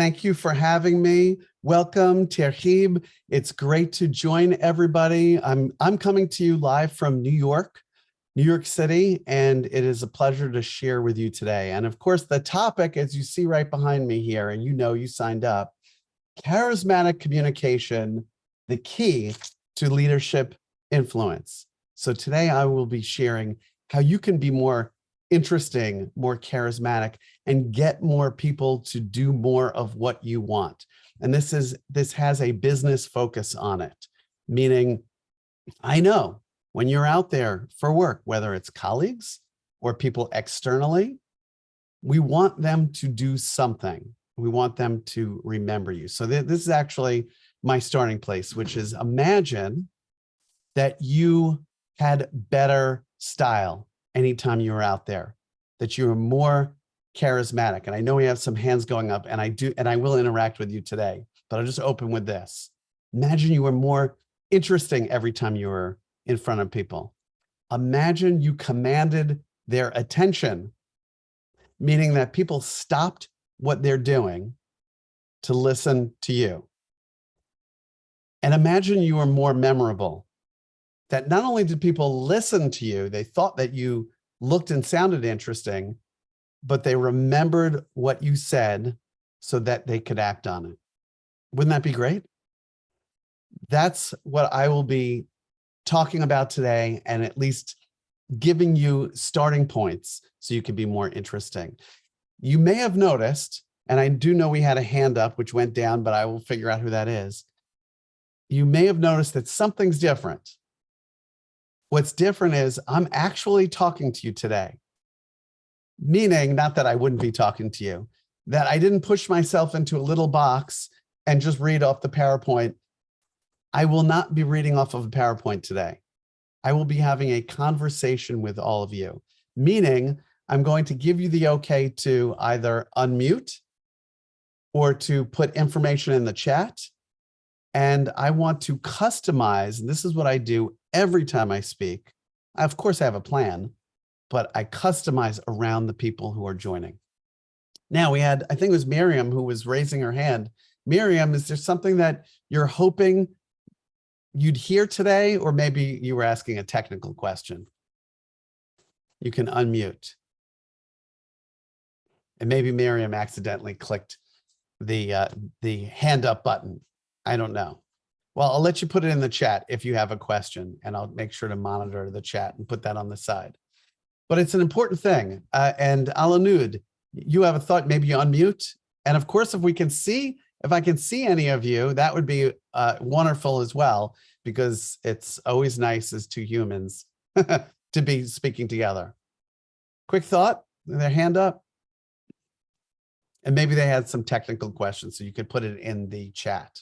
Thank you for having me. Welcome, Terhib. It's great to join everybody. I'm coming to you live from New York City, and it is a pleasure to share with you today. And of course, the topic, as you see right behind me here, and you know you signed up, charismatic communication, the key to leadership influence. So today I will be sharing how you can be more interesting, more charismatic, and get more people to do more of what you want. And this has a business focus on it, meaning I know when you're out there for work, whether it's colleagues or people externally, we want them to do something. We want them to remember you. So this is actually my starting place, which is imagine that you had better style anytime you were out there, that you were more charismatic. And I know we have some hands going up, and I will interact with you today, but I'll just open with this. Imagine you were more interesting every time you were in front of people. Imagine you commanded their attention, meaning that people stopped what they're doing to listen to you. And imagine you were more memorable, that not only did people listen to you, they thought that you looked and sounded interesting, but they remembered what you said so that they could act on it. Wouldn't that be great? That's what I will be talking about today, and at least giving you starting points so you can be more interesting. You may have noticed, and I do know we had a hand up which went down, but I will figure out who that is. You may have noticed that something's different. What's different is I'm actually talking to you today, meaning not that I wouldn't be talking to you, that I didn't push myself into a little box and just read off the PowerPoint. I will not be reading off of a PowerPoint today. I will be having a conversation with all of you, meaning I'm going to give you the okay to either unmute or to put information in the chat. And I want to customize, and this is what I do every time I speak. Of course, I have a plan, but I customize around the people who are joining. Now we had, I think it was Miriam who was raising her hand. Miriam, is there something that you're hoping you'd hear today, or maybe you were asking a technical question? You can unmute. And maybe Miriam accidentally clicked the hand up button. I don't know. Well, I'll let you put it in the chat if you have a question, and I'll make sure to monitor the chat and put that on the side. But it's an important thing. And Alanud, you have a thought, maybe you unmute. And of course, if I can see any of you, that would be wonderful as well, because it's always nice as two humans to be speaking together. Quick thought, their hand up. And maybe they had some technical questions, so you could put it in the chat.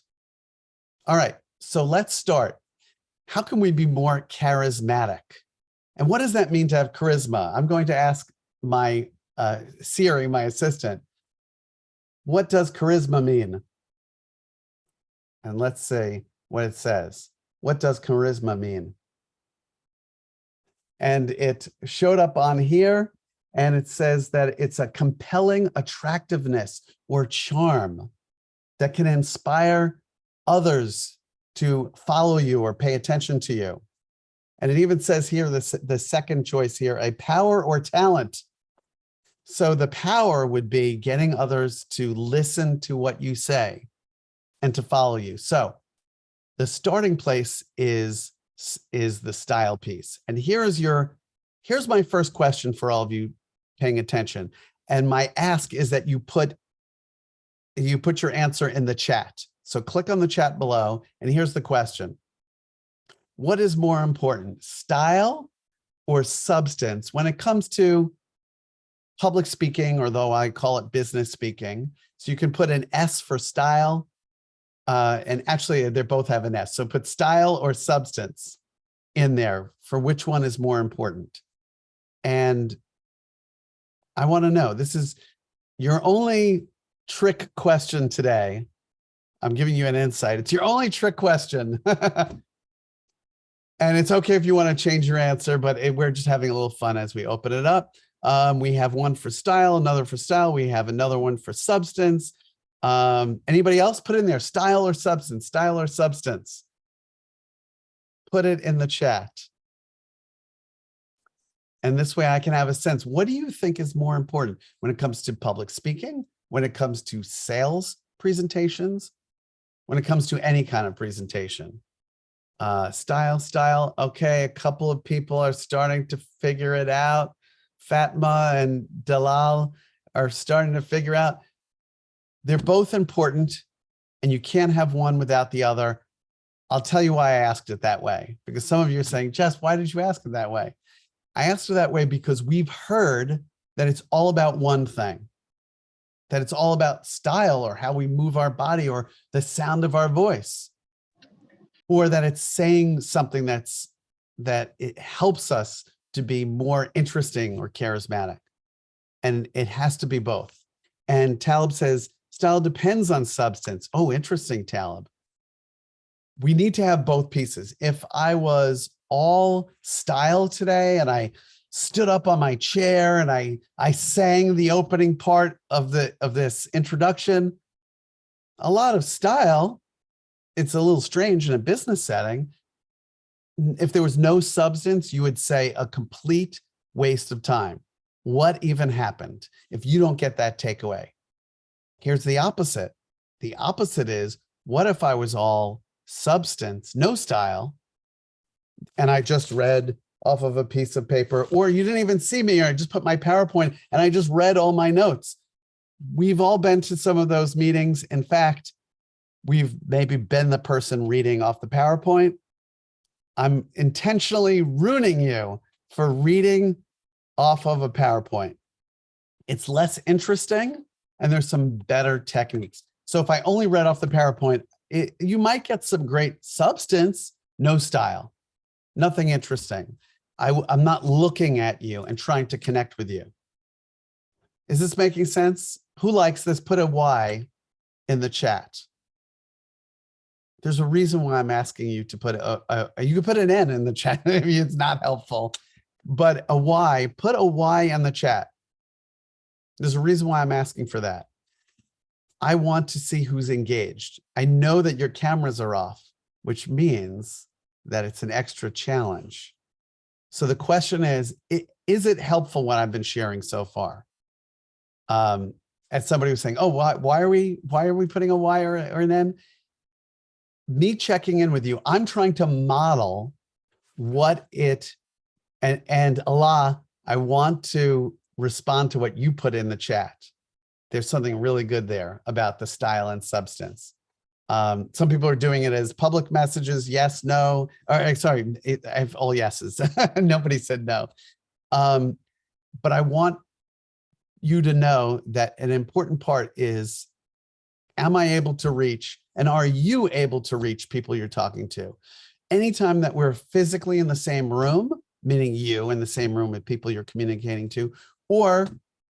All right, so let's start. How can we be more charismatic? And what does that mean to have charisma? I'm going to ask my Siri, my assistant, what does charisma mean? And let's see what it says. What does charisma mean? And it showed up on here, and it says that it's a compelling attractiveness or charm that can inspire others to follow you or pay attention to you. And it even says here, the second choice here, a power or talent. So the power would be getting others to listen to what you say and to follow you. So the starting place is the style piece. And here's my first question for all of you paying attention. And my ask is that you put your answer in the chat. So click on the chat below, and here's the question. What is more important, style or substance when it comes to public speaking, or though I call it business speaking? So you can put an S for style, and actually they both have an S. So put style or substance in there for which one is more important. And I want to know, this is your only trick question today. I'm giving you an insight. It's your only trick question. And it's okay if you want to change your answer, but we're just having a little fun as we open it up. We have one for style, another for style. We have another one for substance. Anybody else? Put in there, style or substance, style or substance. Put it in the chat. And this way I can have a sense. What do you think is more important when it comes to public speaking, when it comes to sales presentations, when it comes to any kind of presentation? Style. Okay, a couple of people are starting to figure it out. Fatma and Dalal are starting to figure out. They're both important, and you can't have one without the other. I'll tell you why I asked it that way, because some of you are saying, Jess, why did you ask it that way? I asked it that way because we've heard that it's all about one thing, that it's all about style or how we move our body or the sound of our voice, or that it's saying something that it helps us to be more interesting or charismatic. And it has to be both. And Talib says, style depends on substance. Oh, interesting, Talib. We need to have both pieces. If I was all style today and I stood up on my chair and I sang the opening part of this introduction, a lot of style, it's a little strange in a business setting. If there was no substance, you would say a complete waste of time. What even happened if you don't get that takeaway? Here's the opposite. The opposite is, what if I was all substance, no style, and I just read off of a piece of paper, or you didn't even see me, or I just put my PowerPoint and I just read all my notes? We've all been to some of those meetings. In fact, we've maybe been the person reading off the PowerPoint. I'm intentionally ruining you for reading off of a PowerPoint. It's less interesting, and there's some better techniques. So if I only read off the PowerPoint, you might get some great substance, no style, nothing interesting. I'm not looking at you and trying to connect with you. Is this making sense? Who likes this? Put a Y in the chat. There's a reason why I'm asking you to put you can put an N in the chat. Maybe it's not helpful, but a Y, put a Y in the chat. There's a reason why I'm asking for that. I want to see who's engaged. I know that your cameras are off, which means that it's an extra challenge. So the question is it helpful what I've been sharing so far? As somebody was saying, oh, why are we putting a Y or an N? Me checking in with you, I'm trying to model what and Allah, I want to respond to what you put in the chat. There's something really good there about the style and substance. Some people are doing it as public messages, yes, no, or sorry, I have all yeses. Nobody said no. But I want you to know that an important part is, am I able to reach, and are you able to reach people you're talking to? Anytime that we're physically in the same room, meaning you in the same room with people you're communicating to, or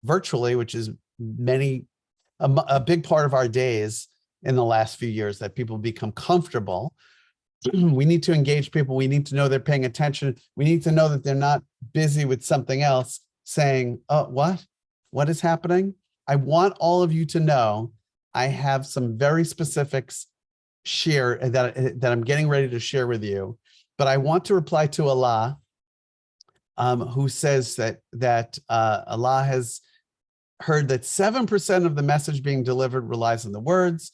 virtually, which is a big part of our days in the last few years, that people become comfortable. We need to engage people. We need to know they're paying attention. We need to know that they're not busy with something else saying, oh, what is happening? I want all of you to know I have some very specifics that I'm getting ready to share with you, but I want to reply to Allah, who says that Allah has heard that 7% of the message being delivered relies on the words,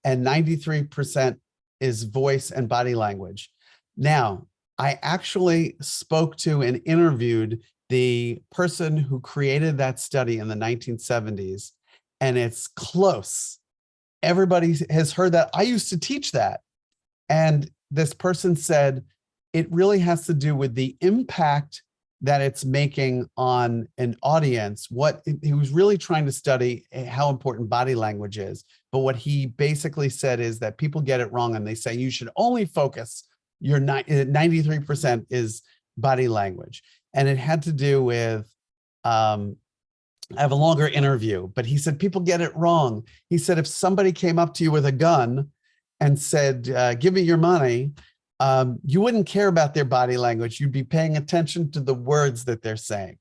and 93% is voice and body language. Now, I actually spoke to and interviewed the person who created that study in the 1970s, and it's close. Everybody has heard that. I used to teach that. And this person said, it really has to do with the impact that it's making on an audience. He was really trying to study how important body language is. But what he basically said is that people get it wrong, and they say you should only focus, your 93% is body language. And it had to do with, I have a longer interview, but he said people get it wrong. He said if somebody came up to you with a gun and said, give me your money, you wouldn't care about their body language. You'd be paying attention to the words that they're saying.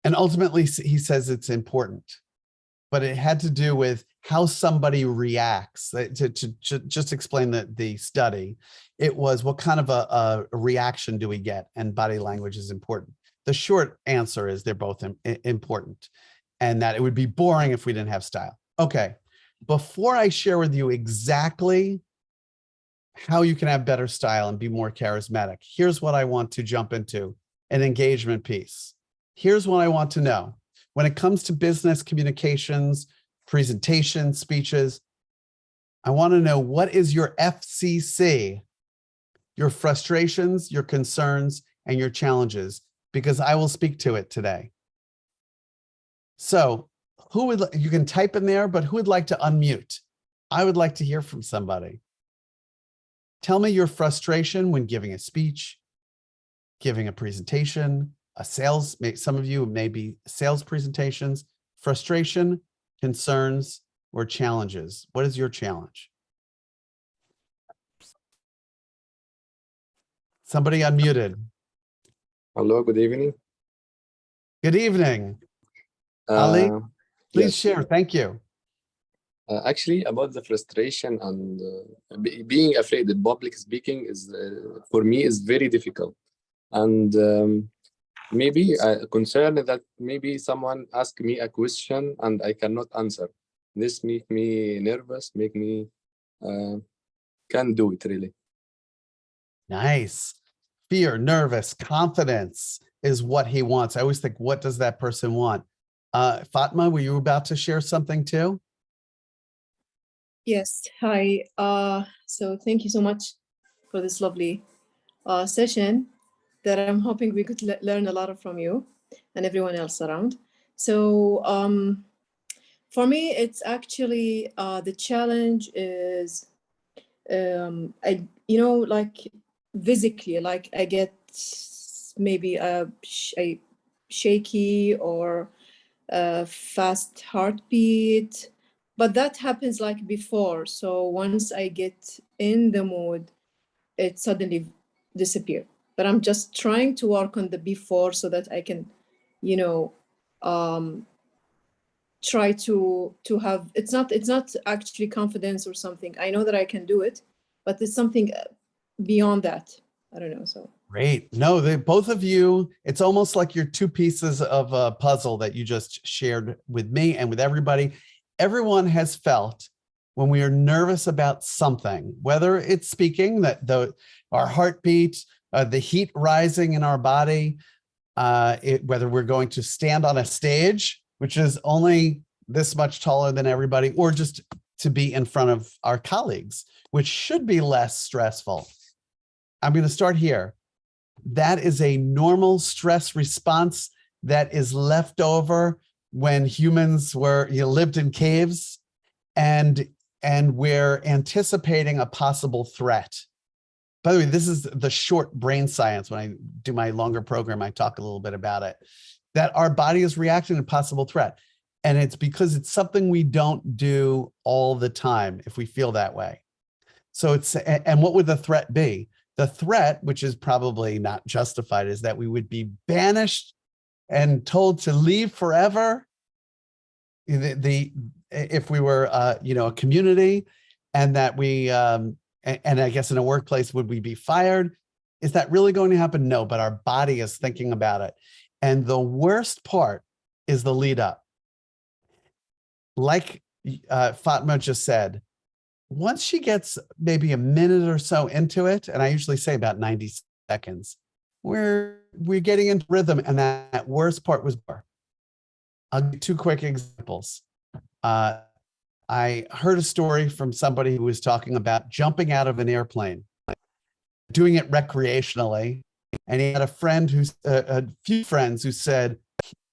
And ultimately, he says it's important. but it had to do with how somebody reacts. To just explain the study, it was what kind of a reaction do we get, and body language is important. The short answer is they're both important, and that it would be boring if we didn't have style. Okay, before I share with you exactly how you can have better style and be more charismatic, here's what I want to jump into, an engagement piece. Here's what I want to know. When it comes to business communications, presentations, speeches, I want to know, what is your FCC, your frustrations, your concerns, and your challenges, because I will speak to it today. So who would, you can type in there, but who would like to unmute? I would like to hear from somebody. Tell me your frustration when giving a speech, giving a presentation, a sales, some of you may be sales presentations, frustration, concerns, or challenges. What is your challenge? Somebody unmuted. Hello, good evening. Good evening. Ali, please yes. share. Thank you. Actually, about the frustration and being afraid that public speaking is, for me, is very difficult. And maybe a concern that maybe someone ask me a question and I cannot answer. This make me nervous, make me can't do it really. Nice. Fear, nervous, confidence is what he wants. I always think, what does that person want? Fatma, were you about to share something too? Yes. Hi. So thank you so much for this lovely session that I'm hoping we could learn a lot from you and everyone else around. So for me, it's actually the challenge is, like physically, like I get maybe a shaky or a fast heartbeat. But that happens like before. So once I get in the mood, it suddenly disappears. But I'm just trying to work on the before so that I can, try to have, it's not actually confidence or something. I know that I can do it, but it's something beyond that. I don't know. So great. No, both of you, it's almost like you're two pieces of a puzzle that you just shared with me and with everybody. Everyone has felt when we are nervous about something, whether it's speaking, that our heartbeat, the heat rising in our body, whether we're going to stand on a stage, which is only this much taller than everybody, or just to be in front of our colleagues, which should be less stressful. I'm going to start here. That is a normal stress response that is left over when humans were, lived in caves, and we're anticipating a possible threat. By the way, this is the short brain science. When I do my longer program, I talk a little bit about it, that our body is reacting to possible threat. And it's because it's something we don't do all the time if we feel that way. So and what would the threat be? The threat, which is probably not justified, is that we would be banished and told to leave forever. If we were, a community, and that we, and I guess in a workplace, would we be fired? Is that really going to happen? No, but our body is thinking about it. And the worst part is the lead up. Like Fatma just said, once she gets maybe a minute or so into it, and I usually say about 90 seconds, we're getting into rhythm, and that worst part was more. I'll give 2 quick examples. I heard a story from somebody who was talking about jumping out of an airplane, doing it recreationally. And he had a few friends who said,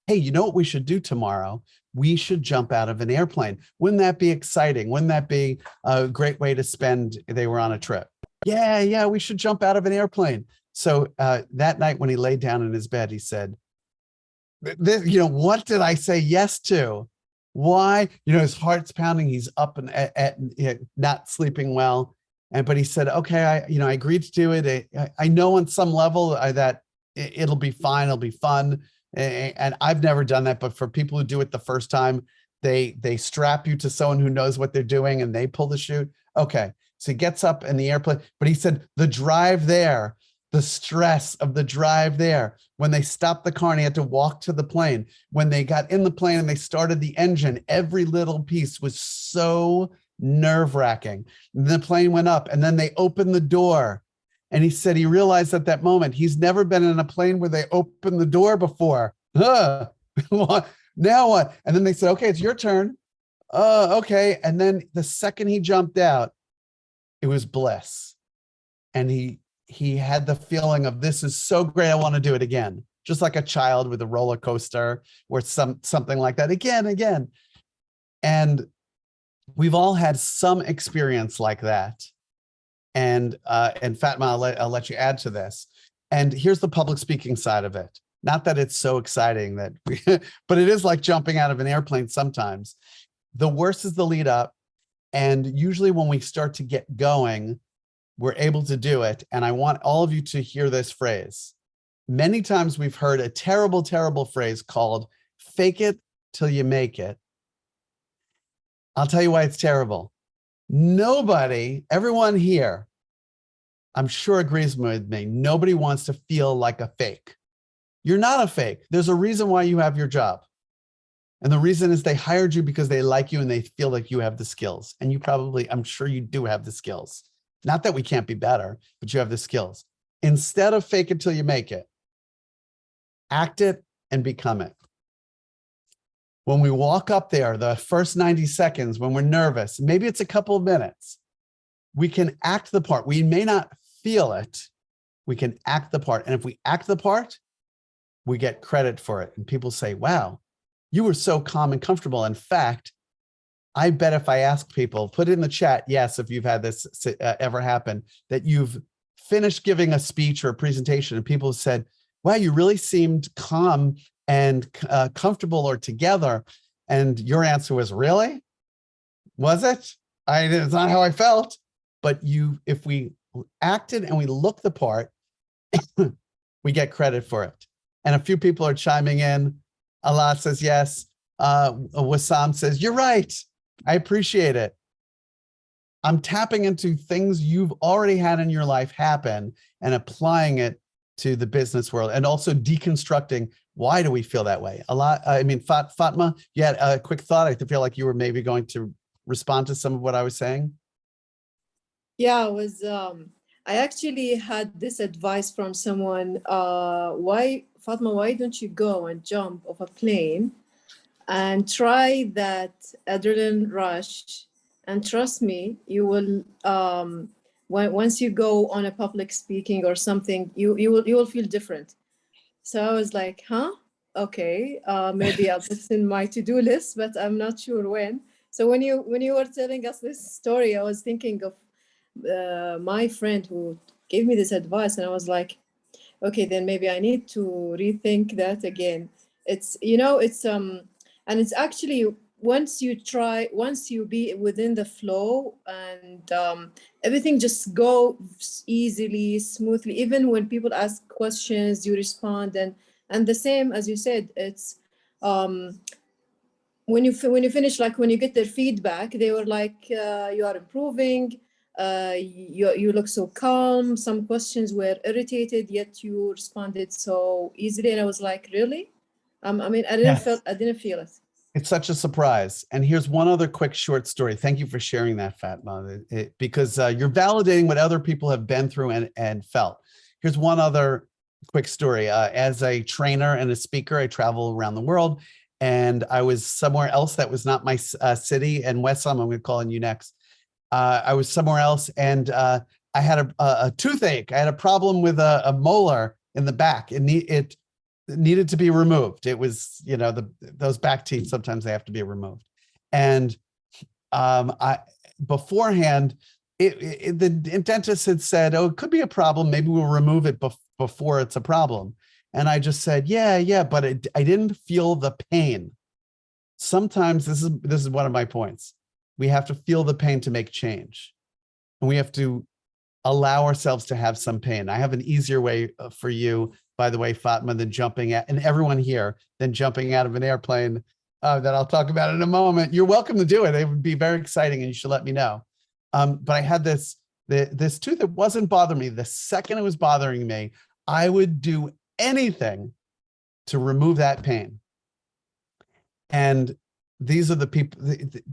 hey, you know what we should do tomorrow? We should jump out of an airplane. Wouldn't that be exciting? Wouldn't that be a great way to spend? They were on a trip. Yeah, we should jump out of an airplane. So that night when he laid down in his bed, he said, what did I say yes to? Why? His heart's pounding. He's up and not sleeping well. But he said, okay, I agreed to do it. I know on some level that it'll be fine. It'll be fun. And I've never done that. But for people who do it the first time, They strap you to someone who knows what they're doing and they pull the chute. Okay. So he gets up in the airplane, but he said the drive there, the stress of the drive there, when they stopped the car and he had to walk to the plane, when they got in the plane and they started the engine, every little piece was so nerve-wracking. The plane went up and then they opened the door. And he said he realized at that moment, he's never been in a plane where they opened the door before. Now what? And then they said, okay, it's your turn. Okay. And then the second he jumped out, it was bliss. And he had the feeling of, this is so great, I want to do it again. Just like a child with a roller coaster or something like that, again. And we've all had some experience like that. And Fatma, I'll let you add to this. And here's the public speaking side of it. Not that it's so exciting that but it is like jumping out of an airplane sometimes. The worst is the lead up. And usually when we start to get going, we're able to do it. And I want all of you to hear this phrase. Many times we've heard a terrible, terrible phrase called fake it till you make it. I'll tell you why it's terrible. Nobody, everyone here, I'm sure agrees with me. Nobody wants to feel like a fake. You're not a fake. There's a reason why you have your job. And the reason is they hired you because they like you and they feel like you have the skills. And you probably, I'm sure you do have the skills. Not that we can't be better, but you have the skills. Instead of fake it till you make it, act it and become it. When we walk up there, the first 90 seconds, when we're nervous, maybe it's a couple of minutes, we can act the part. We may not feel it. We can act the part. And if we act the part, we get credit for it. And people say, wow, you were so calm and comfortable. In fact, I bet if I ask people, put it in the chat, yes, if you've had this ever happen, that you've finished giving a speech or a presentation and people said, wow, you really seemed calm and comfortable or together. And your answer was, really? Was it? It's not how I felt. But if we acted and we look the part, we get credit for it. And a few people are chiming in. Allah says, yes. Wassam says, you're right. I appreciate it. I'm tapping into things you've already had in your life happen and applying it to the business world, and also deconstructing, why do we feel that way? Fatma, you had a quick thought. I feel like you were maybe going to respond to some of what I was saying. Yeah, I actually had this advice from someone. Fatma, why don't you go and jump off a plane and try that adrenaline rush? And trust me, you will, once you go on a public speaking or something, you will feel different. So I was like, huh? Okay, maybe I'll put in my to-do list, but I'm not sure when. So when you were telling us this story, I was thinking of my friend who gave me this advice, and I was like, okay, then maybe I need to rethink that again. It's, and it's actually, once you be within the flow and everything just goes easily, smoothly. Even when people ask questions, you respond, and the same as you said, it's when you finish, like when you get their feedback, they were like, you are improving. You look so calm. Some questions were irritated, yet you responded so easily. And I was like, really? I didn't feel it. It's such a surprise. And here's one other quick short story. Thank you for sharing that, Fatma, because you're validating what other people have been through and felt. Here's one other quick story. As a trainer and a speaker, I travel around the world, and I was somewhere else that was not my city. And Wessam, I'm going to call on you next. I was somewhere else, and I had a toothache. I had a problem with a molar in the back. It needed to be removed. It was, those back teeth, sometimes they have to be removed. And beforehand, the dentist had said, oh, it could be a problem. Maybe we'll remove it before it's a problem. And I just said, yeah, but I didn't feel the pain. Sometimes this is one of my points. We have to feel the pain to make change. And we have to allow ourselves to have some pain. I have an easier way for you, by the way, Fatma, than jumping at, and everyone here, than jumping out of an airplane that I'll talk about in a moment. You're welcome to do it. It would be very exciting, and you should let me know. But I had this tooth that wasn't bothering me. The second it was bothering me, I would do anything to remove that pain. And these are the people,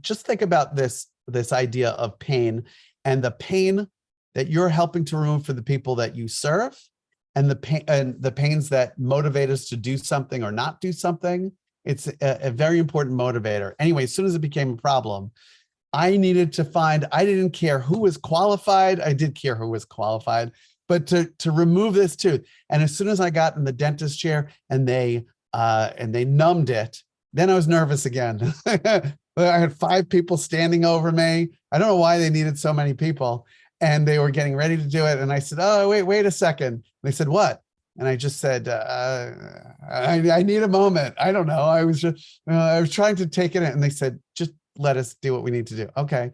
just think about this idea of pain, and the pain that you're helping to remove for the people that you serve, and the pains that motivate us to do something or not do something. It's a very important motivator. Anyway, as soon as it became a problem, I needed to find, I didn't care who was qualified. I did care who was qualified, but to remove this tooth. And as soon as I got in the dentist chair and they numbed it, then I was nervous again. I had 5 people standing over me. I don't know why they needed so many people, and they were getting ready to do it. And I said, oh, wait a second. And they said, what? And I just said, I need a moment. I don't know. I was trying to take it in, and they said, just let us do what we need to do. Okay.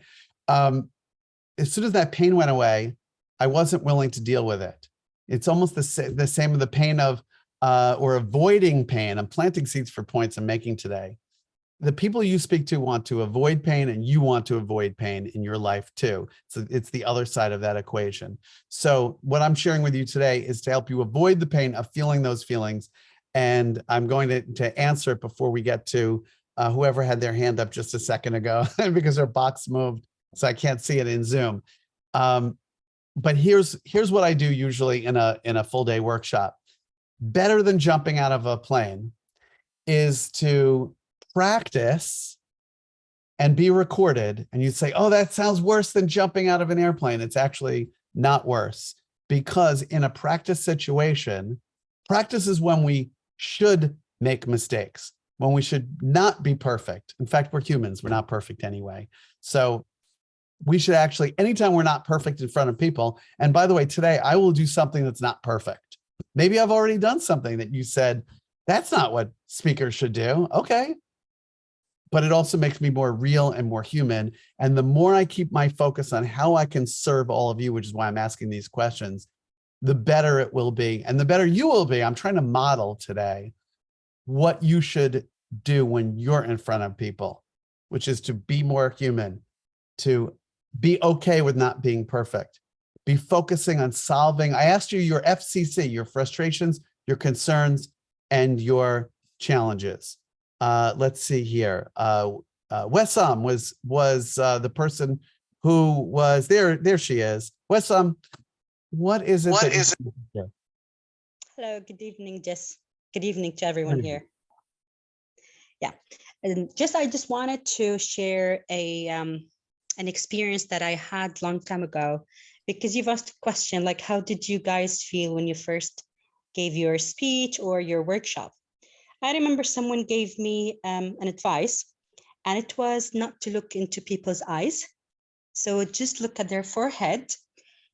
As soon as that pain went away, I wasn't willing to deal with it. It's almost the same with the pain of, or avoiding pain. I'm planting seeds for points I'm making today. The people you speak to want to avoid pain, and you want to avoid pain in your life too. So it's the other side of that equation. So what I'm sharing with you today is to help you avoid the pain of feeling those feelings. And I'm going to answer it before we get to whoever had their hand up just a second ago, because their box moved, so I can't see it in Zoom. But here's what I do usually in a full day workshop. Better than jumping out of a plane is to practice and be recorded. And you'd say, oh, that sounds worse than jumping out of an airplane. It's actually not worse, because in a practice situation, practice is when we should make mistakes, when we should not be perfect. In fact, we're humans. We're not perfect anyway. So we should actually, anytime we're not perfect in front of people, and by the way, today I will do something that's not perfect. Maybe I've already done something that you said, that's not what speakers should do. Okay. But it also makes me more real and more human. And the more I keep my focus on how I can serve all of you, which is why I'm asking these questions, the better it will be. And the better you will be. I'm trying to model today what you should do when you're in front of people, which is to be more human, to be okay with not being perfect, be focusing on solving. I asked you your FCC, your frustrations, your concerns, and your challenges. Let's see here. Wessam was the person who was there. There she is. Wessam, what is it? Hello, good evening, Jess. Good evening to everyone here. Yeah, and I just wanted to share an experience that I had long time ago, because you've asked a question like, how did you guys feel when you first gave your speech or your workshop? I remember someone gave me an advice, and it was not to look into people's eyes. So just look at their forehead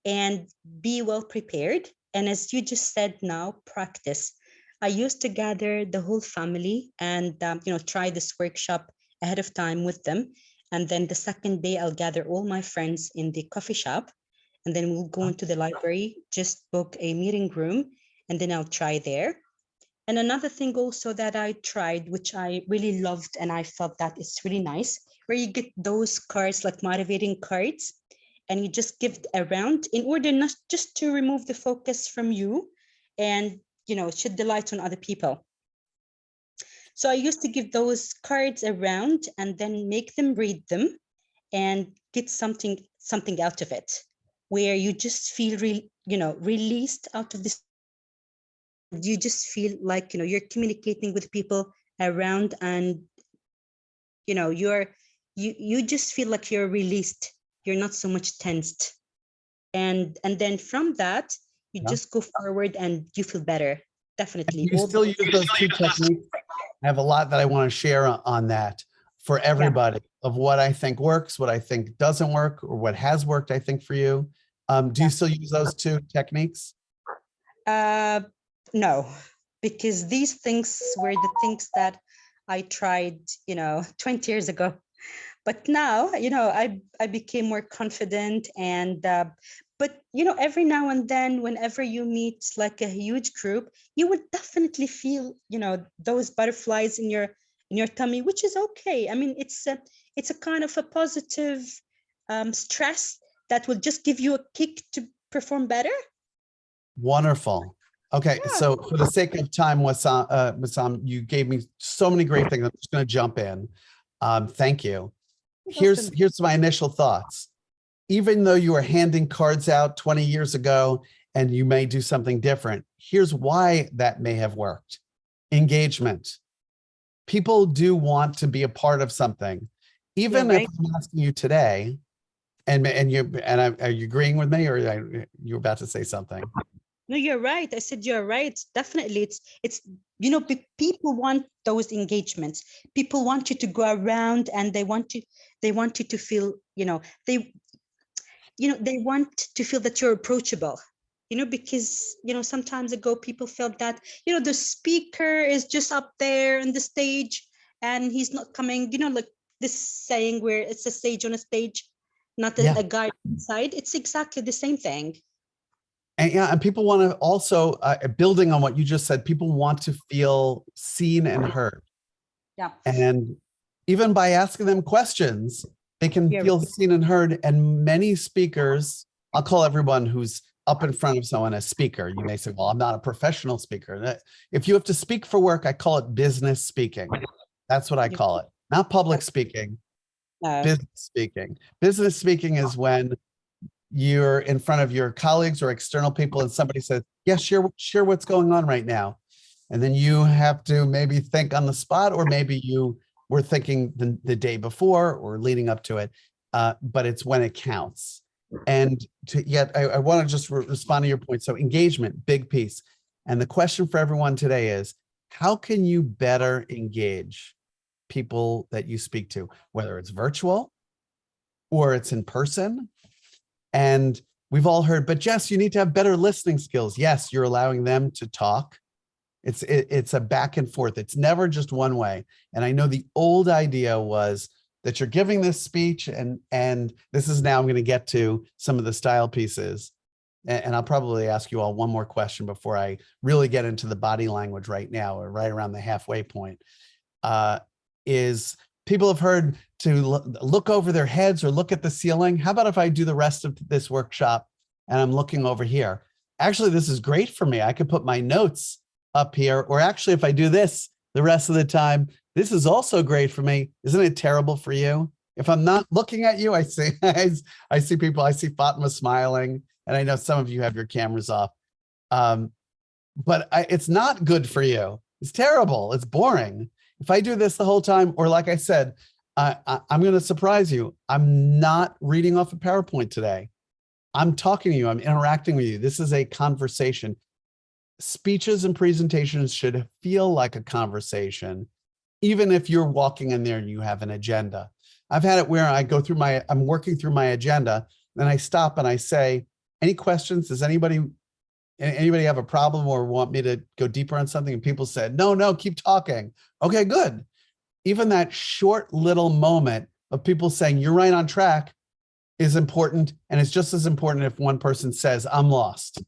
and be well prepared. And as you just said now, practice. I used to gather the whole family and try this workshop ahead of time with them. And then the second day, I'll gather all my friends in the coffee shop, and then we'll go into the library, just book a meeting room, and then I'll try there. And another thing also that I tried, which I really loved, and I felt that it's really nice, where you get those cards, like motivating cards, and you just give it around in order not just to remove the focus from you and, shed the light on other people. So I used to give those cards around and then make them read them and get something out of it, where you just feel released out of this. You just feel like, you're communicating with people around, and, you just feel like you're released. You're not so much tensed. And then from that, you just go forward and you feel better. Definitely. You still use those 2 techniques. I have a lot that I want to share on that for everybody, of what I think works, what I think doesn't work, or what has worked, I think, for you. Do you still use those 2 techniques? No, because these things were the things that I tried, 20 years ago. But now, I became more confident, and but every now and then, whenever you meet like a huge group, you would definitely feel those butterflies in your in your tummy, which is okay. I mean, it's a kind of a positive stress that will just give you a kick to perform better. Wonderful. Okay, Yeah. so for the sake of time, Wissam, you gave me so many great things. I'm just going to jump in. Thank you. Here's my initial thoughts. Even though you were handing cards out 20 years ago and you may do something different, here's why that may have worked. Engagement. People do want to be a part of something. Even if I'm asking you today, are you agreeing with me, or are you about to say something? No, you're right. I said you're right. Definitely, it's people want those engagements. People want you to go around, and they want you to feel, they want to feel that you're approachable. Because sometimes ago people felt that the speaker is just up there on the stage and he's not coming. Like this saying where it's a sage on a stage, not a guy inside. It's exactly the same thing. And people want to also, building on what you just said, people want to feel seen and heard. Yeah. And even by asking them questions, they can feel seen and heard. And many speakers, I'll call everyone who's up in front of someone a speaker. You may say, well, I'm not a professional speaker. If you have to speak for work, I call it business speaking. That's what I call it. Not public speaking, business speaking. Business speaking is when you're in front of your colleagues or external people and somebody says, yes, share what's going on right now. And then you have to maybe think on the spot, or maybe you were thinking the day before or leading up to it, but it's when it counts. And I want to just respond to your point. So engagement, big piece. And the question for everyone today is, how can you better engage people that you speak to, whether it's virtual or it's in person? And we've all heard, but Jess, you need to have better listening skills. Yes, you're allowing them to talk. It's a back and forth. It's never just one way. And I know the old idea was that you're giving this speech, and this is now I'm going to get to some of the style pieces. And I'll probably ask you all one more question before I really get into the body language right now, or right around the halfway point. Is people have heard to look over their heads or look at the ceiling. How about if I do the rest of this workshop and I'm looking over here? Actually, this is great for me. I could put my notes up here, or actually if I do this the rest of the time, this is also great for me. Isn't it terrible for you? If I'm not looking at you, I see people, I see Fatma smiling, and I know some of you have your cameras off. But it's not good for you. It's terrible. It's boring. If I do this the whole time, or like I said, I'm going to surprise you. I'm not reading off a PowerPoint today. I'm talking to you. I'm interacting with you. This is a conversation. Speeches and presentations should feel like a conversation, even if you're walking in there and you have an agenda. I've had it where I go through I'm working through my agenda, then I stop and I say, any questions? Does anybody have a problem or want me to go deeper on something? And people said, no, keep talking. Okay, good. Even that short little moment of people saying you're right on track is important. And it's just as important if one person says, I'm lost.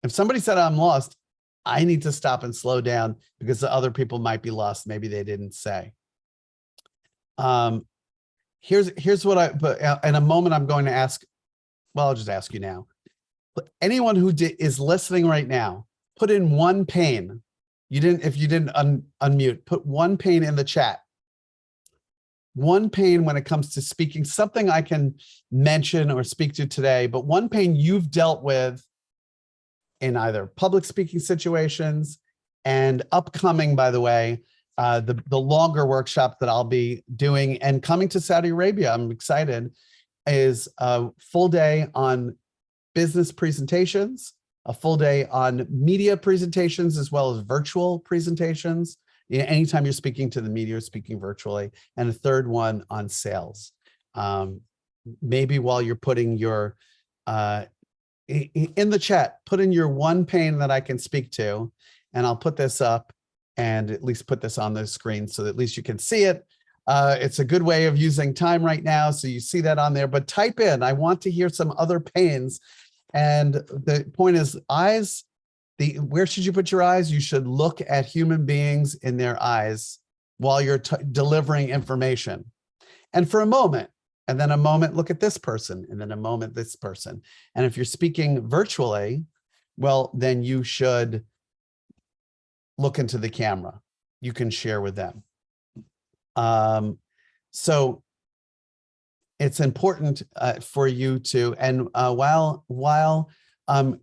If somebody said I'm lost, I need to stop and slow down, because the other people might be lost. Maybe they didn't say. Here's what but in a moment I'm going to ask, well, I'll just ask you now. But anyone who is listening right now, put in one pain. If you didn't unmute, put one pain in the chat. One pain when it comes to speaking, something I can mention or speak to today, but one pain you've dealt with in either public speaking situations, and upcoming, by the way, the longer workshop that I'll be doing and coming to Saudi Arabia, I'm excited, is a full day on business presentations, a full day on media presentations, as well as virtual presentations. Anytime you're speaking to the media or speaking virtually, and a third one on sales. Maybe while you're putting your, in the chat, put in your one pain that I can speak to, and I'll put this up and at least put this on the screen so that at least you can see it. It's a good way of using time right now, so you see that on there, but type in, I want to hear some other pains. And the point is, eyes, where should you put your eyes? You should look at human beings in their eyes while you're delivering information. And for a moment, and then a moment, look at this person, and then a moment, this person. And if you're speaking virtually, well, then you should look into the camera. You can share with them. So it's important for you to, and while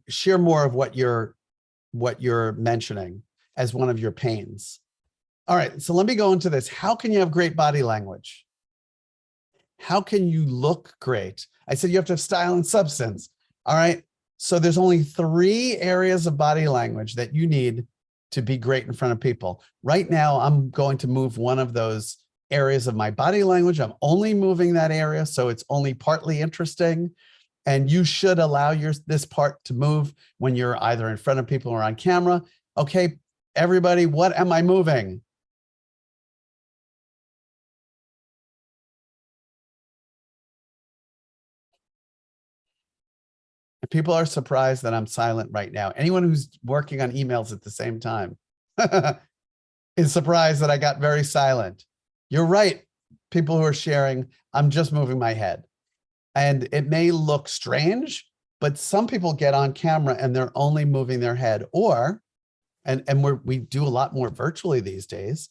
share more of what you're mentioning as one of your pains. All right, so let me go into this. How can you have great body language? How can you look great? I said you have to have style and substance. All right, so there's only 3 areas of body language that you need to be great in front of people. Right now, I'm going to move one of those areas of my body language. I'm only moving that area, so it's only partly interesting. And you should allow this part to move when you're either in front of people or on camera. Okay, everybody, what am I moving? People are surprised that I'm silent right now. Anyone who's working on emails at the same time is surprised that I got very silent. You're right, people who are sharing, I'm just moving my head. And it may look strange, but some people get on camera and they're only moving their head, or, and we do a lot more virtually these days,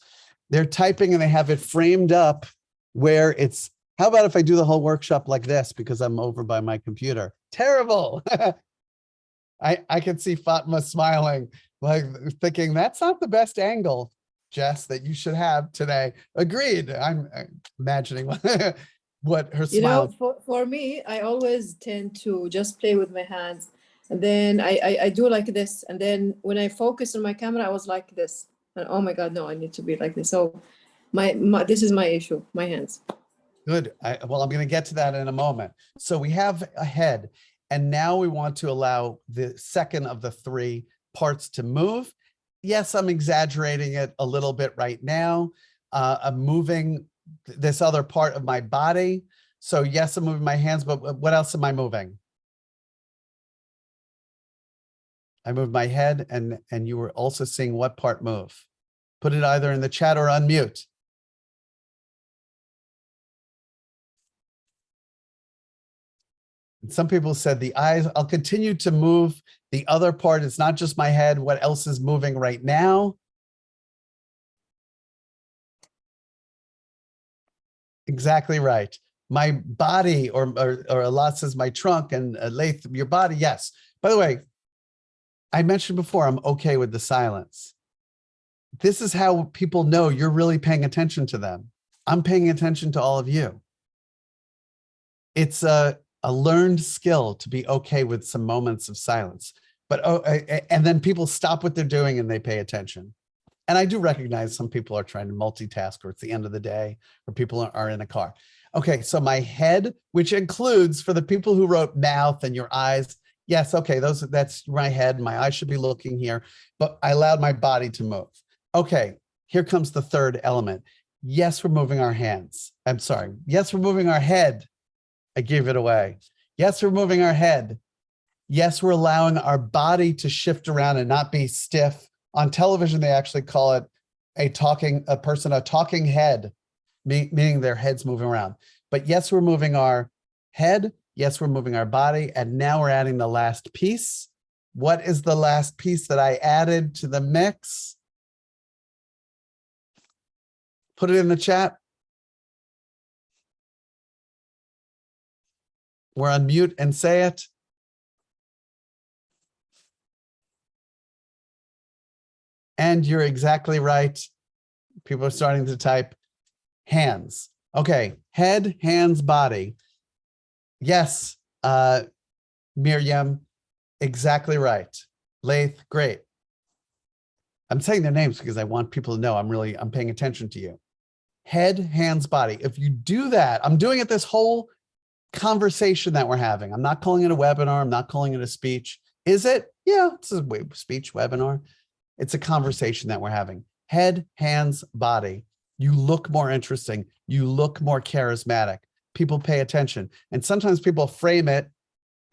they're typing and they have it framed up where it's, how about if I do the whole workshop like this because I'm over by my computer? Terrible. I can see Fatma smiling, like thinking that's not the best angle, Jess, that you should have today. Agreed. I'm imagining what her smile. You know, for me, I always tend to just play with my hands. And then I do like this. And then when I focus on my camera, I was like this. And oh my God, no, I need to be like this. So this is my issue, my hands. Good. Well, I'm going to get to that in a moment. So we have a head, and now we want to allow the second of the 3 parts to move. Yes, I'm exaggerating it a little bit right now. I'm moving this other part of my body. So yes, I'm moving my hands, but what else am I moving? I moved my head, and you were also seeing what part move. Put it either in the chat or unmute. Some people said the eyes. I'll continue to move the other part. It's not just my head. What else is moving right now? Exactly right. My body, or Allah says my trunk, and Laith, your body. Yes. By the way, I mentioned before, I'm okay with the silence. This is how people know you're really paying attention to them. I'm paying attention to all of you. It's a learned skill to be okay with some moments of silence, but and then people stop what they're doing and they pay attention. And I do recognize some people are trying to multitask, or it's the end of the day, or people are in a car. Okay, so my head, which includes, for the people who wrote mouth and your eyes, yes, okay, that's my head. My eyes should be looking here, but I allowed my body to move. Okay, here comes the 3rd element. Yes, we're moving our hands. I'm sorry. Yes, we're moving our head. I gave it away. Yes, we're moving our head. Yes, we're allowing our body to shift around and not be stiff. On television, they actually call it a talking head, meaning their head's moving around. But yes, we're moving our head. Yes, we're moving our body. And now we're adding the last piece. What is the last piece that I added to the mix? Put it in the chat. We're on mute and say it. And you're exactly right. People are starting to type hands. Okay, head, hands, body. Yes, Miriam, exactly right. Laith, great. I'm saying their names because I want people to know I'm paying attention to you. Head, hands, body. If you do that, I'm doing it this whole conversation that we're having. I'm not calling it a webinar. I'm not calling it a speech. Is it? Yeah, it's a speech webinar. It's a conversation that we're having. Head, hands, body. You look more interesting. You look more charismatic. People pay attention. And sometimes people frame it.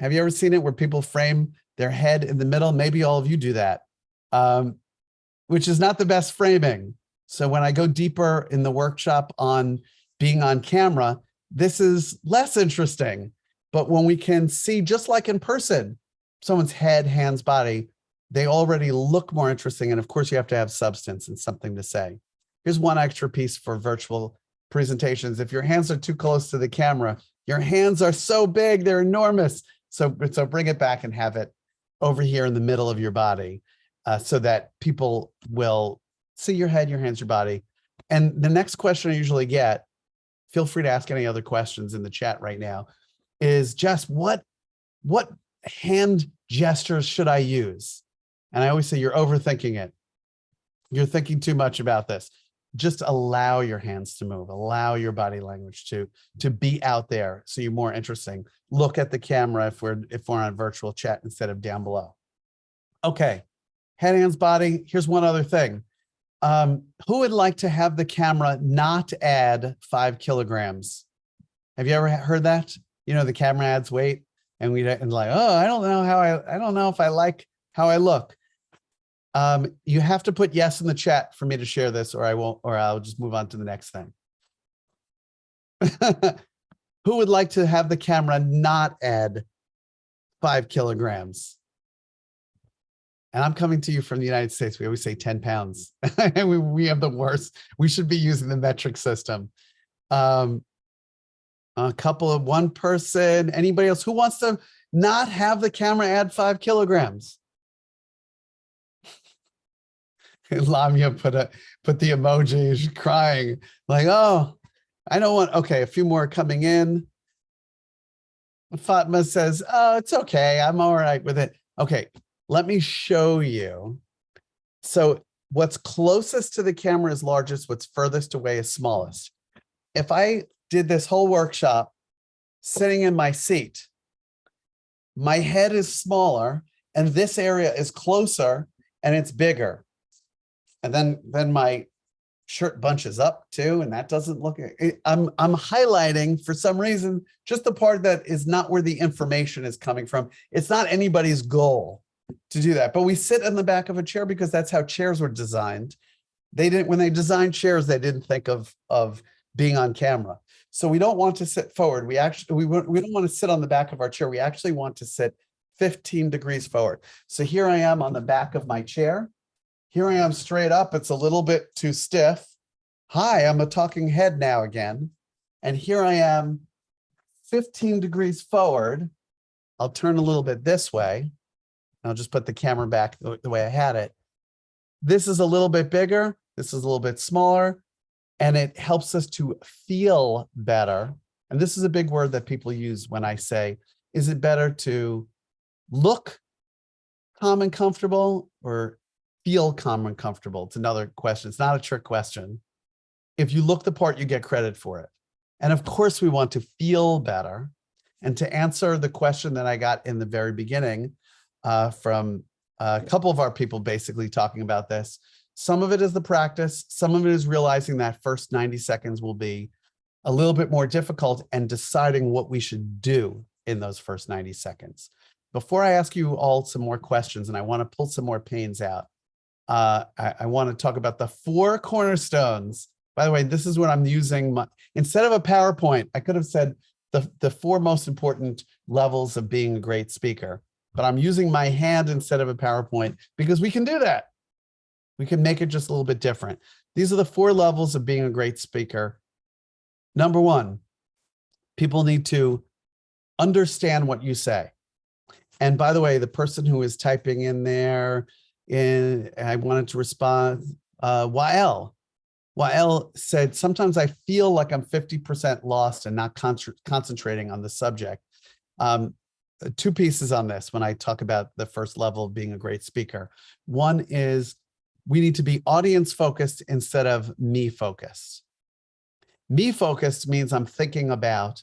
Have you ever seen it where people frame their head in the middle? Maybe all of you do that, which is not the best framing. So when I go deeper in the workshop on being on camera, this is less interesting. But when we can see, just like in person, someone's head, hands, body, they already look more interesting. And of course, you have to have substance and something to say. Here's one extra piece for virtual presentations. If your hands are too close to the camera, your hands are so big, they're enormous. So bring it back and have it over here in the middle of your body so that people will see your head, your hands, your body. And the next question I usually get, feel free to ask any other questions in the chat right now, is Jess, what hand gestures should I use? And I always say, you're overthinking it. You're thinking too much about this. Just allow your hands to move, allow your body language to be out there so you're more interesting. Look at the camera if we're on a virtual chat instead of down below. Okay, head, hands, body. Here's one other thing. Who would like to have the camera not add 5 kilograms? Have you ever heard that? You know, the camera adds weight and like, oh, I don't know if I like how I look. You have to put yes in the chat for me to share this, or I won't, or I'll just move on to the next thing. Who would like to have the camera not add 5 kilograms? And I'm coming to you from the United States. We always say 10 pounds. we have the worst. We should be using the metric system. A couple of one person, anybody else who wants to not have the camera add 5 kilograms? Lamia put the emoji, she's crying, like, oh, I don't want, okay, a few more coming in. Fatma says, oh, it's okay, I'm all right with it. Okay, let me show you. So what's closest to the camera is largest, what's furthest away is smallest. If I did this whole workshop sitting in my seat, my head is smaller and this area is closer and it's bigger. And then my shirt bunches up too, and that doesn't look, I'm highlighting for some reason, just the part that is not where the information is coming from. It's not anybody's goal to do that, but we sit in the back of a chair because that's how chairs were designed. When they designed chairs, they didn't think of being on camera. So we don't want to sit forward. We don't want to sit on the back of our chair. We actually want to sit 15 degrees forward. So here I am on the back of my chair. Here I am straight up. It's a little bit too stiff. Hi, I'm a talking head now again. And here I am 15 degrees forward. I'll turn a little bit this way. I'll just put the camera back the way I had it. This is a little bit bigger. This is a little bit smaller. And it helps us to feel better. And this is a big word that people use when I say, is it better to look calm and comfortable or feel calm and comfortable? It's another question. It's not a trick question. If you look the part, you get credit for it. And of course, we want to feel better. And to answer the question that I got in the very beginning from a couple of our people basically talking about this, some of it is the practice. Some of it is realizing that first 90 seconds will be a little bit more difficult and deciding what we should do in those first 90 seconds. Before I ask you all some more questions, and I want to pull some more pains out, I want to talk about the 4 cornerstones. By the way, this is what I'm using. Instead of a PowerPoint, I could have said the 4 most important levels of being a great speaker, but I'm using my hand instead of a PowerPoint because we can do that. We can make it just a little bit different. These are the 4 levels of being a great speaker. Number 1, people need to understand what you say. And by the way, the person who is typing in there, I wanted to respond, Wael said, sometimes I feel like I'm 50% lost and not concentrating on the subject. 2 pieces on this when I talk about the first level of being a great speaker. One is we need to be audience focused instead of me focused. Me focused means I'm thinking about,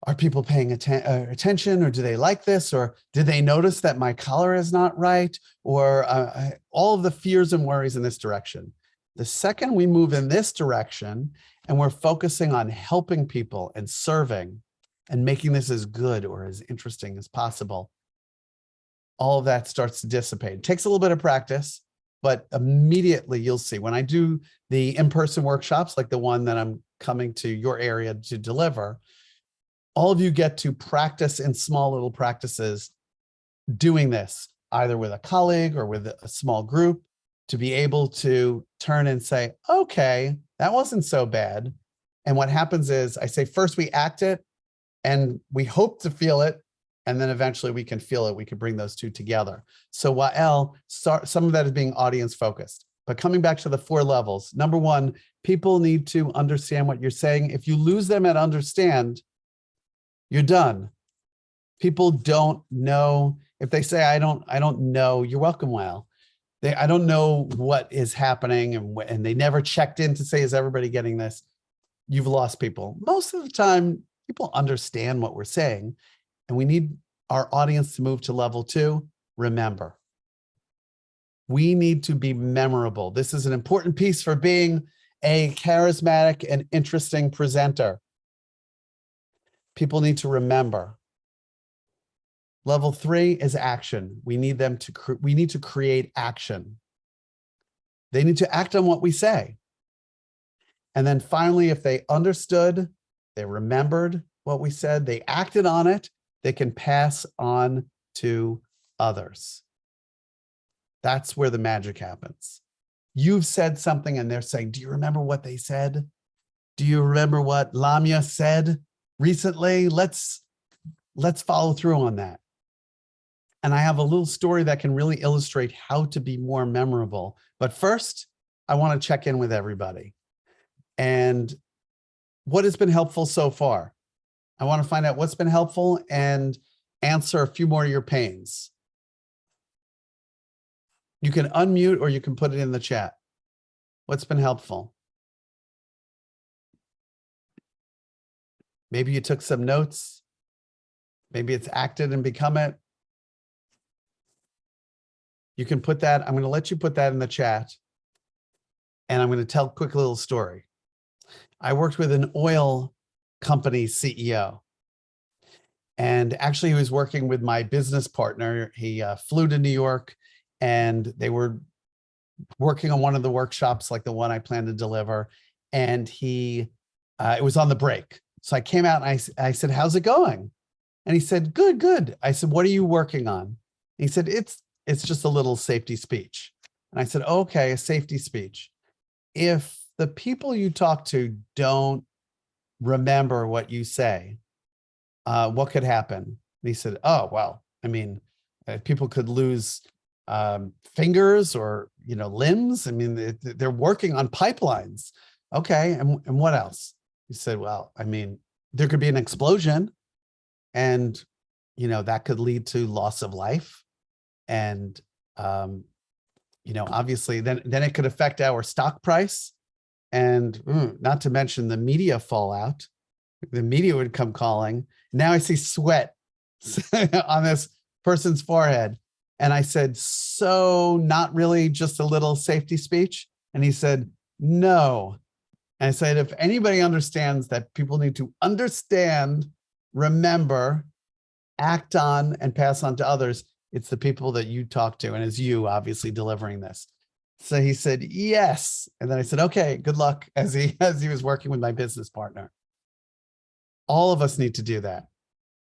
are people paying attention, or do they like this, or did they notice that my collar is not right, or all of the fears and worries in this direction. The second we move in this direction and we're focusing on helping people and serving and making this as good or as interesting as possible, all of that starts to dissipate. It takes a little bit of practice, but immediately you'll see when I do the in-person workshops, like the one that I'm coming to your area to deliver, all of you get to practice in small little practices doing this, either with a colleague or with a small group, to be able to turn and say, okay, that wasn't so bad. And what happens is I say, first we act it and we hope to feel it. And then eventually we can feel it. We can bring those two together. So while some of that is being audience focused, but coming back to the 4 levels, number 1, people need to understand what you're saying. If you lose them at understand, you're done. People don't know. If they say, I don't know, you're welcome. Well, I don't know what is happening. And they never checked in to say, is everybody getting this? You've lost people. Most of the time, people understand what we're saying. And we need our audience to move to level 2. Remember, we need to be memorable. This is an important piece for being a charismatic and interesting presenter. People need to remember. Level 3 is action. We need them to, we need to create action. They need to act on what we say. And then finally, if they understood, they remembered what we said, they acted on it, they can pass on to others. That's where the magic happens. You've said something and they're saying, do you remember what they said? Do you remember what Lamia said recently? Let's follow through on that. And I have a little story that can really illustrate how to be more memorable. But first, I want to check in with everybody. And what has been helpful so far? I want to find out what's been helpful and answer a few more of your pains. You can unmute or you can put it in the chat. What's been helpful? Maybe you took some notes. Maybe it's acted and become it. You can put that, I'm going to let you put that in the chat. And I'm going to tell a quick little story. I worked with an oil company CEO. And actually he was working with my business partner. He flew to New York and they were working on one of the workshops like the one I plan to deliver. And it was on the break. So I came out and I said, how's it going? And he said, good, good. I said, what are you working on? And he said, it's just a little safety speech. And I said, okay, a safety speech. If the people you talk to don't remember what you say, what could happen? And he said, oh, well, I mean, people could lose fingers or, limbs. I mean, they're working on pipelines. Okay, and what else? He said, well, I mean, there could be an explosion and, that could lead to loss of life. And, obviously then it could affect our stock price and not to mention the media fallout. The media would come calling. Now I see sweat on this person's forehead. And I said, so not really just a little safety speech? And he said, no. And I said, if anybody understands that people need to understand, remember, act on, and pass on to others, it's the people that you talk to, and it's you obviously delivering this. So he said, yes. And then I said, okay, good luck, as he was working with my business partner. All of us need to do that.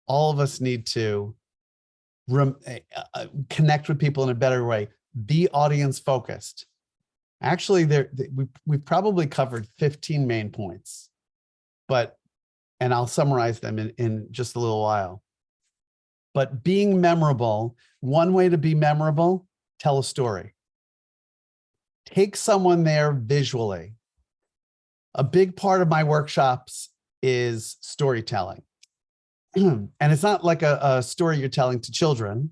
All of us need to connect with people in a better way. Be audience focused. Actually, we've probably covered 15 main points, and I'll summarize them in just a little while. But being memorable, one way to be memorable, tell a story. Take someone there visually. A big part of my workshops is storytelling. And it's not like a story you're telling to children.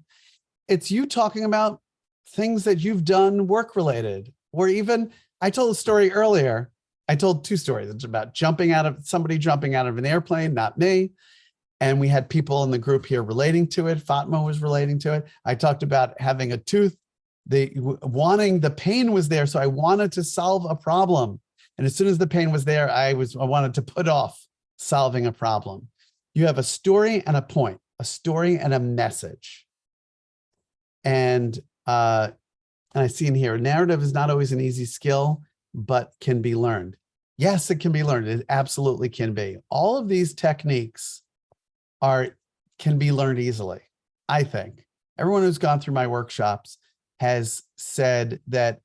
It's you talking about things that you've done work-related, or even, I told a story earlier. I told 2 stories. It's about somebody jumping out of an airplane, not me. And we had people in the group here relating to it. Fatma was relating to it. I talked about having a tooth. The pain was there. So I wanted to solve a problem. And as soon as the pain was there, I wanted to put off solving a problem. You have a story and a point, a story and a message. And And I see in here, narrative is not always an easy skill, but can be learned. Yes, it can be learned. It absolutely can be. All of these techniques can be learned easily, I think. Everyone who's gone through my workshops has said that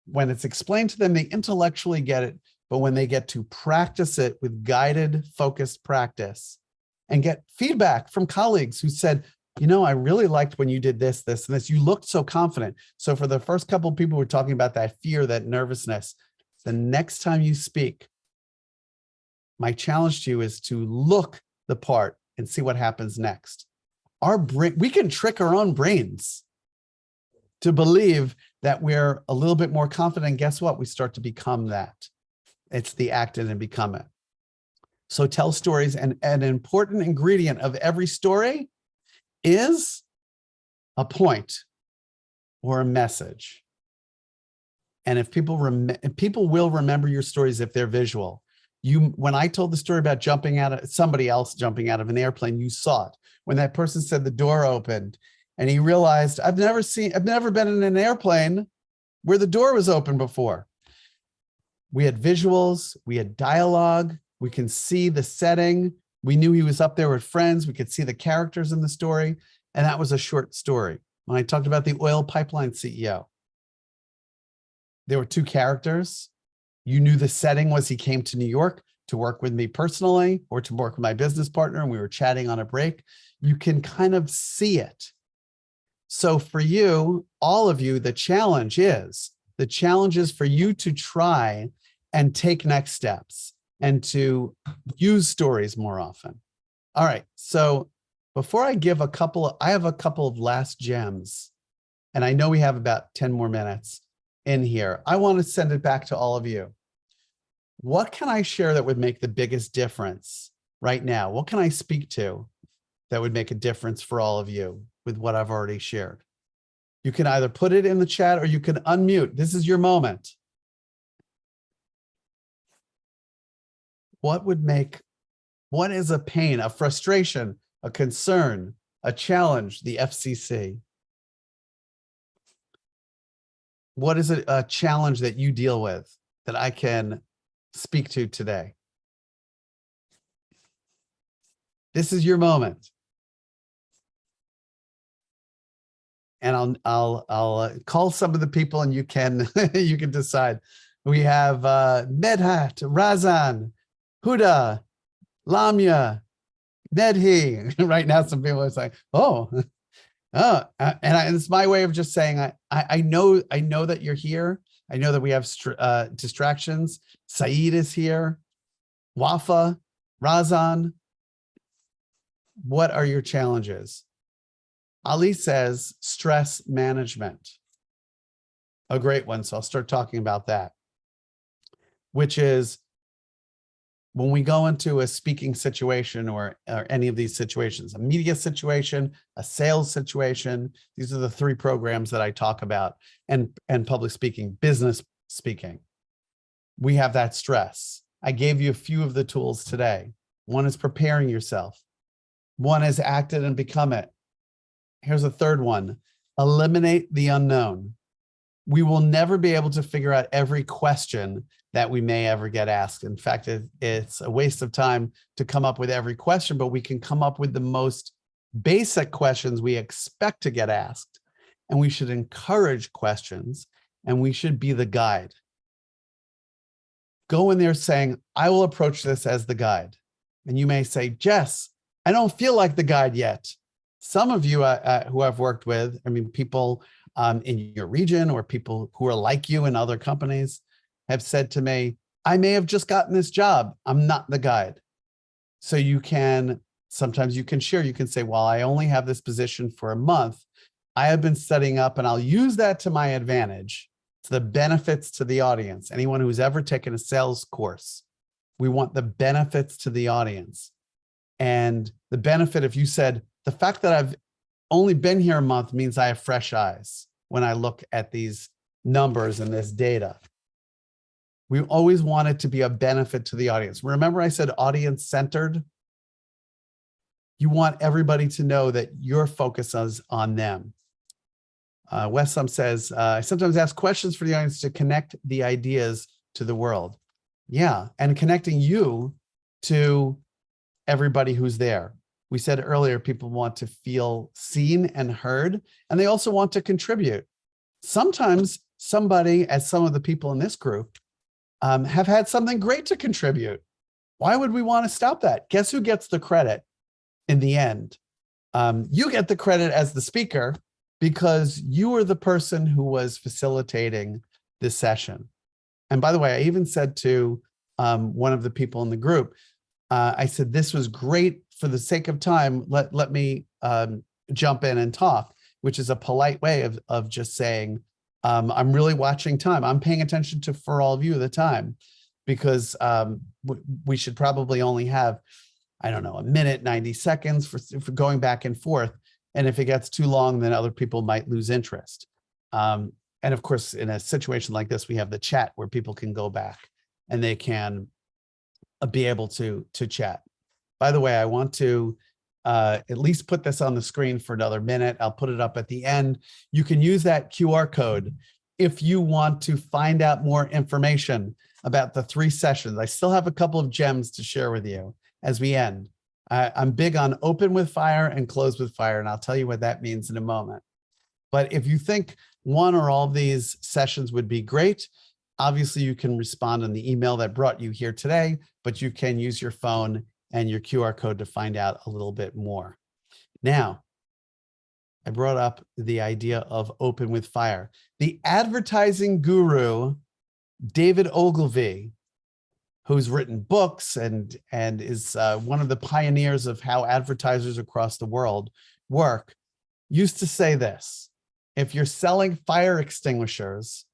when it's explained to them, they intellectually get it, but when they get to practice it with guided, focused practice and get feedback from colleagues who said, you know, I really liked when you did this, this, and this. You looked so confident. So for the first couple of people who were talking about that fear, that nervousness, the next time you speak, my challenge to you is to look the part and see what happens next. Our brain, we can trick our own brains to believe that we're a little bit more confident. And guess what? We start to become that. It's the act it and become it. So tell stories, and an important ingredient of every story is a point or a message. And if people will remember your stories if they're visual. When I told the story about somebody else jumping out of an airplane, you saw it. When that person said the door opened and he realized, I've never been in an airplane where the door was open before. We had visuals, we had dialogue, we can see the setting. We knew he was up there with friends. We could see the characters in the story. And that was a short story. When I talked about the oil pipeline CEO, there were two characters. You knew the setting was he came to New York to work with me personally or to work with my business partner, and we were chatting on a break. You can kind of see it. So for you, all of you, the challenge is for you to try and take next steps and to use stories more often. All right, so before I give I have a couple of last gems, and I know we have about 10 more minutes in here. I want to send it back to all of you. What can I share that would make the biggest difference right now? What can I speak to that would make a difference for all of you with what I've already shared? You can either put it in the chat or you can unmute. This is your moment. What is a pain, a frustration, a concern, a challenge, the FCC? What is a challenge that you deal with that I can speak to today? This is your moment. And I'll call some of the people and you can you can decide. We have Medhat, Razan, Huda, Lamia, Nedhi. Right now, some people are saying, oh, and it's my way of just saying, I know that you're here. I know that we have distractions. Saeed is here. Wafa, Razan. What are your challenges? Ali says stress management. A great one. So I'll start talking about that, which is when we go into a speaking situation or any of these situations, a media situation, a sales situation, these are the three programs that I talk about, and public speaking, business speaking. We have that stress. I gave you a few of the tools today. One is preparing yourself. One is act it and become it. Here's a third one, eliminate the unknown. We will never be able to figure out every question that we may ever get asked. In fact, it's a waste of time to come up with every question, but we can come up with the most basic questions we expect to get asked. And we should encourage questions, and we should be the guide. Go in there saying, I will approach this as the guide. And you may say, Jess, I don't feel like the guide yet. Some of you who I've worked with, I mean, people in your region or people who are like you in other companies have said to me, I may have just gotten this job. I'm not the guide. So sometimes you can share, you can say, well, I only have this position for a month. I have been setting up, and I'll use that to my advantage. It's the benefits to the audience. Anyone who's ever taken a sales course, we want the benefits to the audience. And the benefit, if you said, the fact that I've only been here a month means I have fresh eyes when I look at these numbers and this data. We always want it to be a benefit to the audience. Remember I said audience-centered? You want everybody to know that your focus is on them. Westham says, I sometimes ask questions for the audience to connect the ideas to the world. Yeah, and connecting you to everybody who's there. We said earlier, people want to feel seen and heard, and they also want to contribute. Sometimes somebody, as some of the people in this group, have had something great to contribute. Why would we want to stop that? Guess who gets the credit in the end? You get the credit as the speaker because you were the person who was facilitating this session. And by the way, I even said to one of the people in the group, I said, this was great. For the sake of time, let me jump in and talk, which is a polite way of just saying, I'm really watching time. I'm paying attention for all of you the time, because we should probably only have, I don't know, a minute, 90 seconds for going back and forth. And if it gets too long, then other people might lose interest. And of course, in a situation like this, we have the chat where people can go back and they can be able to chat. By the way, I want to at least put this on the screen for another minute. I'll put it up at the end. You can use that QR code if you want to find out more information about the 3 sessions. I still have a couple of gems to share with you as we end. I'm big on open with fire and close with fire, and I'll tell you what that means in a moment. But if you think one or all of these sessions would be great, obviously you can respond on the email that brought you here today, but you can use your phone and your QR code to find out a little bit more. Now, I brought up the idea of open with fire. The advertising guru, David Ogilvy, who's written books and is one of the pioneers of how advertisers across the world work, used to say this: if you're selling fire extinguishers,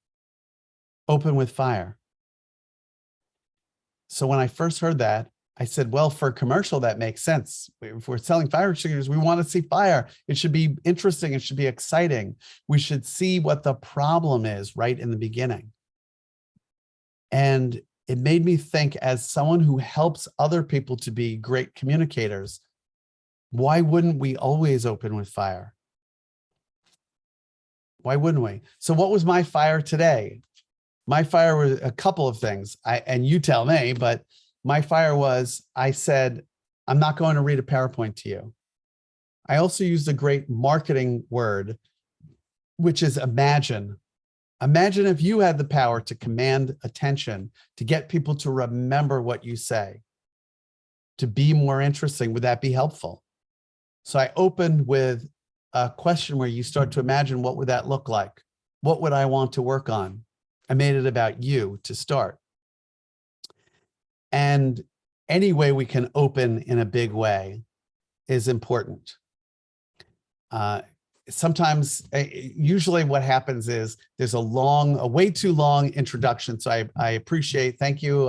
open with fire. So when I first heard that, I said, well, for a commercial, that makes sense. If we're selling fire extinguishers, we want to see fire. It should be interesting. It should be exciting. We should see what the problem is right in the beginning. And it made me think, as someone who helps other people to be great communicators, why wouldn't we always open with fire? Why wouldn't we? So what was my fire today? My fire was a couple of things, and you tell me, but my fire was, I said, I'm not going to read a PowerPoint to you. I also used a great marketing word, which is imagine. Imagine if you had the power to command attention, to get people to remember what you say, to be more interesting. Would that be helpful? So I opened with a question where you start to imagine, what would that look like? What would I want to work on? I made it about you to start. And any way we can open in a big way is important. Sometimes, usually what happens is there's a way too long introduction. So I appreciate, thank you,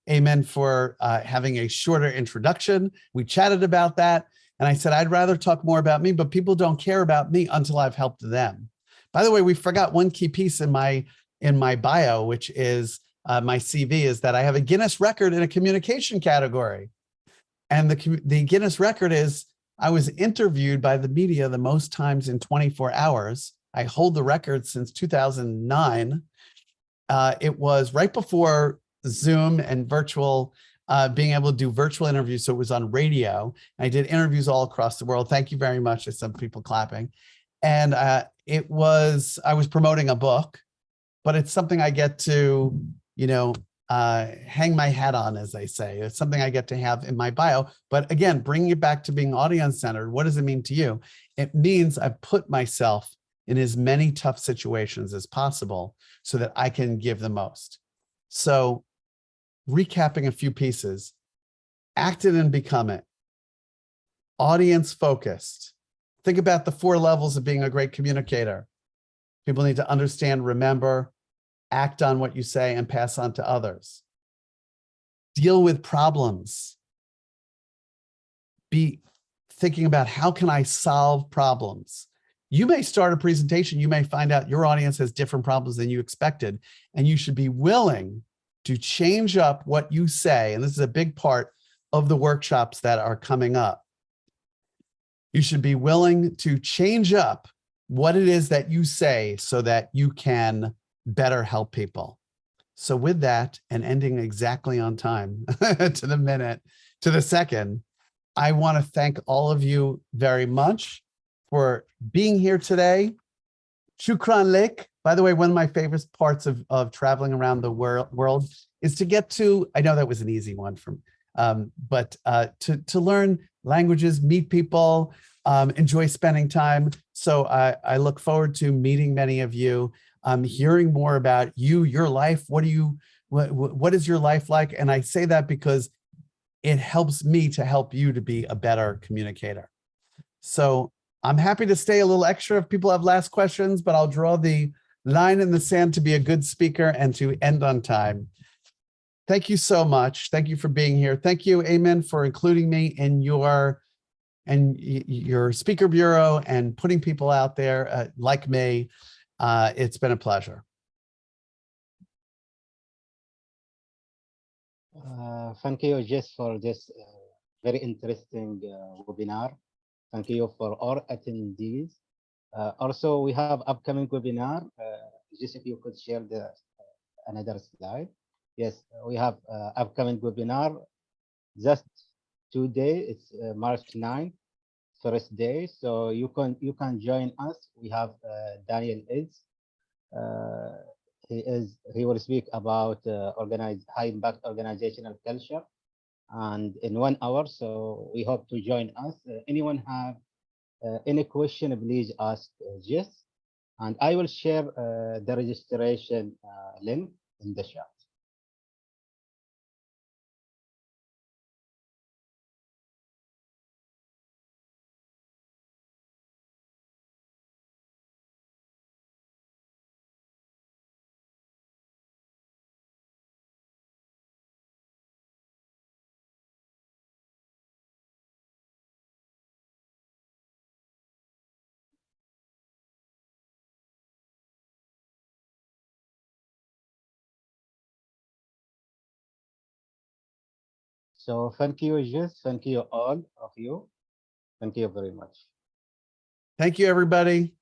Aymen, for having a shorter introduction. We chatted about that. And I said, I'd rather talk more about me, but people don't care about me until I've helped them. By the way, we forgot one key piece in my bio, which is my CV, is that I have a Guinness record in a communication category. And the Guinness record is, I was interviewed by the media the most times in 24 hours. I hold the record since 2009. It was right before Zoom and virtual, being able to do virtual interviews. So it was on radio. I did interviews all across the world. Thank you very much. There's some people clapping. And I was promoting a book, but it's something I get to, hang my hat on, as they say. It's something I get to have in my bio. But again, bringing it back to being audience-centered, what does it mean to you? It means I've put myself in as many tough situations as possible so that I can give the most. So recapping a few pieces: act it and become it. Audience-focused. Think about the 4 levels of being a great communicator. People need to understand, remember, act on what you say, and pass on to others. Deal with problems. Be thinking about, how can I solve problems? You may start a presentation, you may find out your audience has different problems than you expected, and you should be willing to change up what you say. And this is a big part of the workshops that are coming up. You should be willing to change up what it is that you say so that you can better help people. So with that, and ending exactly on time to the minute, to the second, I want to thank all of you very much for being here today. Shukran lek. By the way, one of my favorite parts of traveling around the world is to get to, I know that was an easy one from, but to learn languages, meet people, enjoy spending time. So I look forward to meeting many of you, hearing more about you, your life. What is your life like? And I say that because it helps me to help you to be a better communicator. So I'm happy to stay a little extra if people have last questions, but I'll draw the line in the sand to be a good speaker and to end on time. Thank you so much. Thank you for being here. Thank you, Aymen, for including me in your speaker bureau and putting people out there like me. It's been a pleasure. Thank you, Jess, for this very interesting webinar. Thank you for all attendees. Also, we have upcoming webinar. Just if you could share the another slide. Yes, we have upcoming webinar just today. It's March 9th, first day. So you can join us. We have Daniel Is. He will speak about high impact organizational culture, and in 1 hour. So we hope to join us. Anyone have any question, please ask Jess, and I will share the registration link in the chat. So thank you, Jess. Thank you all of you. Thank you very much. Thank you, everybody.